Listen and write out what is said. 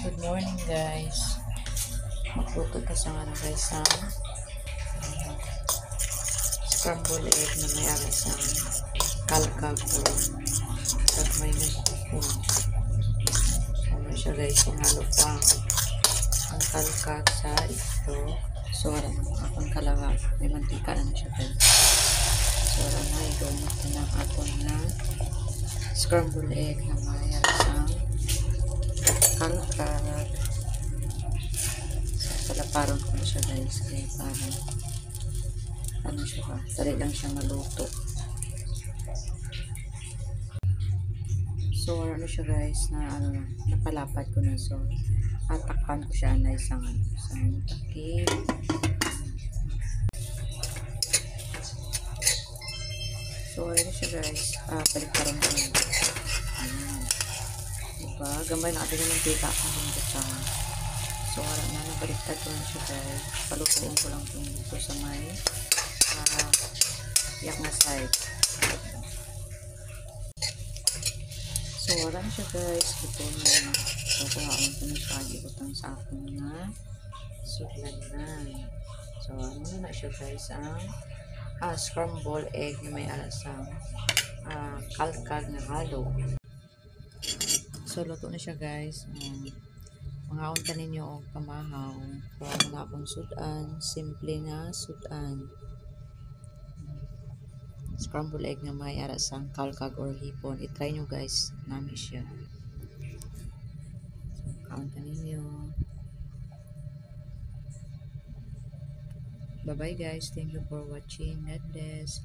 Good morning guys. Magluto ko sa ano guys sa scrambled egg na may alasang kalkago at may nagkuko. Ano siya guys, sinalo ko ang kalkag sa ito. So akong kalawa, may mantika na siya guys. So may donut na aton na scrambled egg na may alasang kalkag. Palaparon ko na siya guys kaya parang ano siya ba, dali lang siya maluto. So ano siya guys na ano, napalapad ko na, so atakpan ko siya na isang takip. So ano siya guys, paliparon ko na. Ayan, diba gamay na atin yung mantika kung hindi ka. So, wala na, nabaliktad ko na siya guys. Palutuin ko lang itong dito sa may yak na side. So, wala na siya guys. Ito na. So, kuhaan ko na siya. Ibutang sa akin na sudlanan. So, ano na siya guys ang scrambled egg na may alasang kalkag na halo. So, luto na siya guys. Mga unta ninyo o pamahaw para na akong sudan, simple nga sudan. Scrambled egg na may arasang kalkag or hipon, itry nyo guys, nami siya. So kaunta ninyo. Bye bye guys, thank you for watching. God bless.